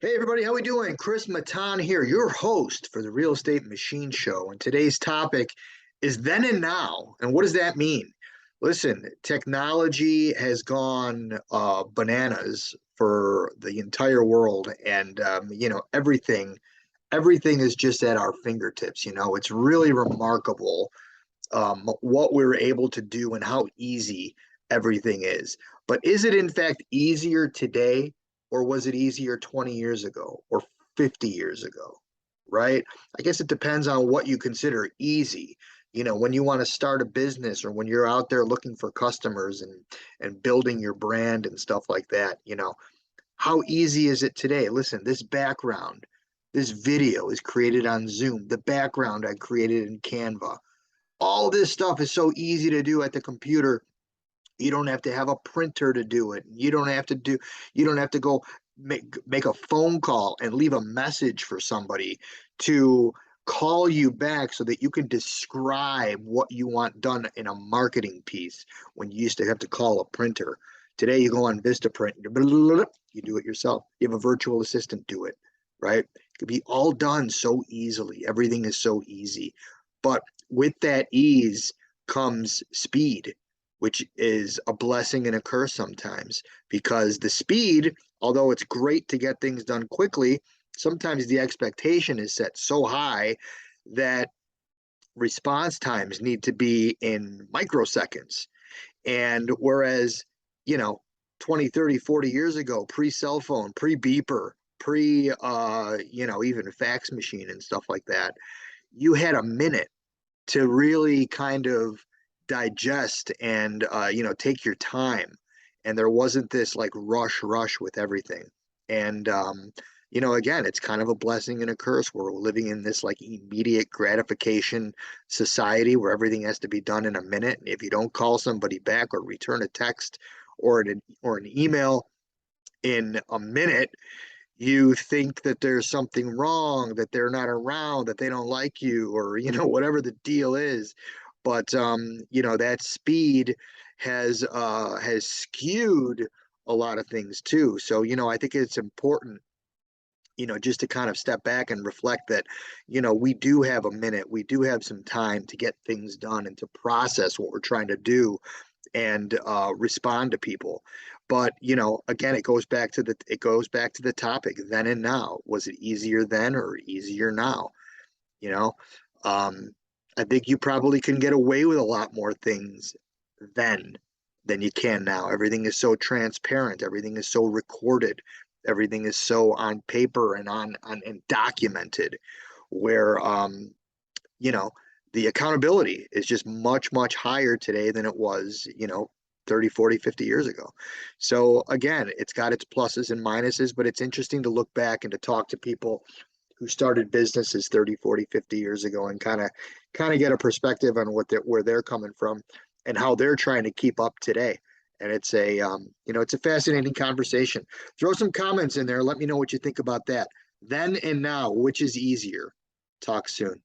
Hey everybody, how we doing? Chris Matan here, your host for the Real Estate Machine Show. And today's topic is then and now. And what does that mean? Listen, technology has gone bananas for the entire world, and everything is just at our fingertips. It's really remarkable what we're able to do and how easy everything is. But is it in fact easier today, or was it easier 20 years ago or 50 years ago? Right? I guess it depends on what you consider easy. When you want to start a business or when you're out there looking for customers and building your brand and stuff like that, how easy is it today? Listen, this video is created on Zoom. The background I created in Canva. All this stuff is so easy to do at the computer. You don't have to have a printer to do it. You don't have to go make a phone call and leave a message for somebody to call you back so that you can describe what you want done in a marketing piece when you used to have to call a printer. Today you go on Vistaprint, you do it yourself. You have a virtual assistant do it, right? It could be all done so easily. Everything is so easy. But with that ease comes speed, which is a blessing and a curse sometimes, because the speed, although it's great to get things done quickly, sometimes the expectation is set so high that response times need to be in microseconds. And whereas, you know, 20, 30, 40 years ago, pre-cell phone, pre-beeper, pre, even fax machine and stuff like that, you had a minute to really kind of digest and take your time, and there wasn't this like rush with everything. And again, it's kind of a blessing and a curse. We're living in this like immediate gratification society where everything has to be done in a minute. If you don't call somebody back or return a text or an email in a minute, you think that there's something wrong, that they're not around, that they don't like you, or whatever the deal is. But that speed has skewed a lot of things too. So I think it's important, just to kind of step back and reflect that we do have a minute, we do have some time to get things done and to process what we're trying to do and respond to people. But again, it goes back to the topic, then and now. Was it easier then or easier now? You know, um, I think you probably can get away with a lot more things then than you can now. Everything is so transparent. Everything is so recorded. Everything is so on paper and on and documented. Where you know, the accountability is just much, much higher today than it was, 30, 40, 50 years ago. So again, it's got its pluses and minuses, but it's interesting to look back and to talk to people who started businesses 30, 40, 50 years ago and kind of get a perspective on where they're coming from and how they're trying to keep up today. And it's a fascinating conversation. Throw some comments in there. Let me know what you think about that. Then and now, which is easier? Talk soon.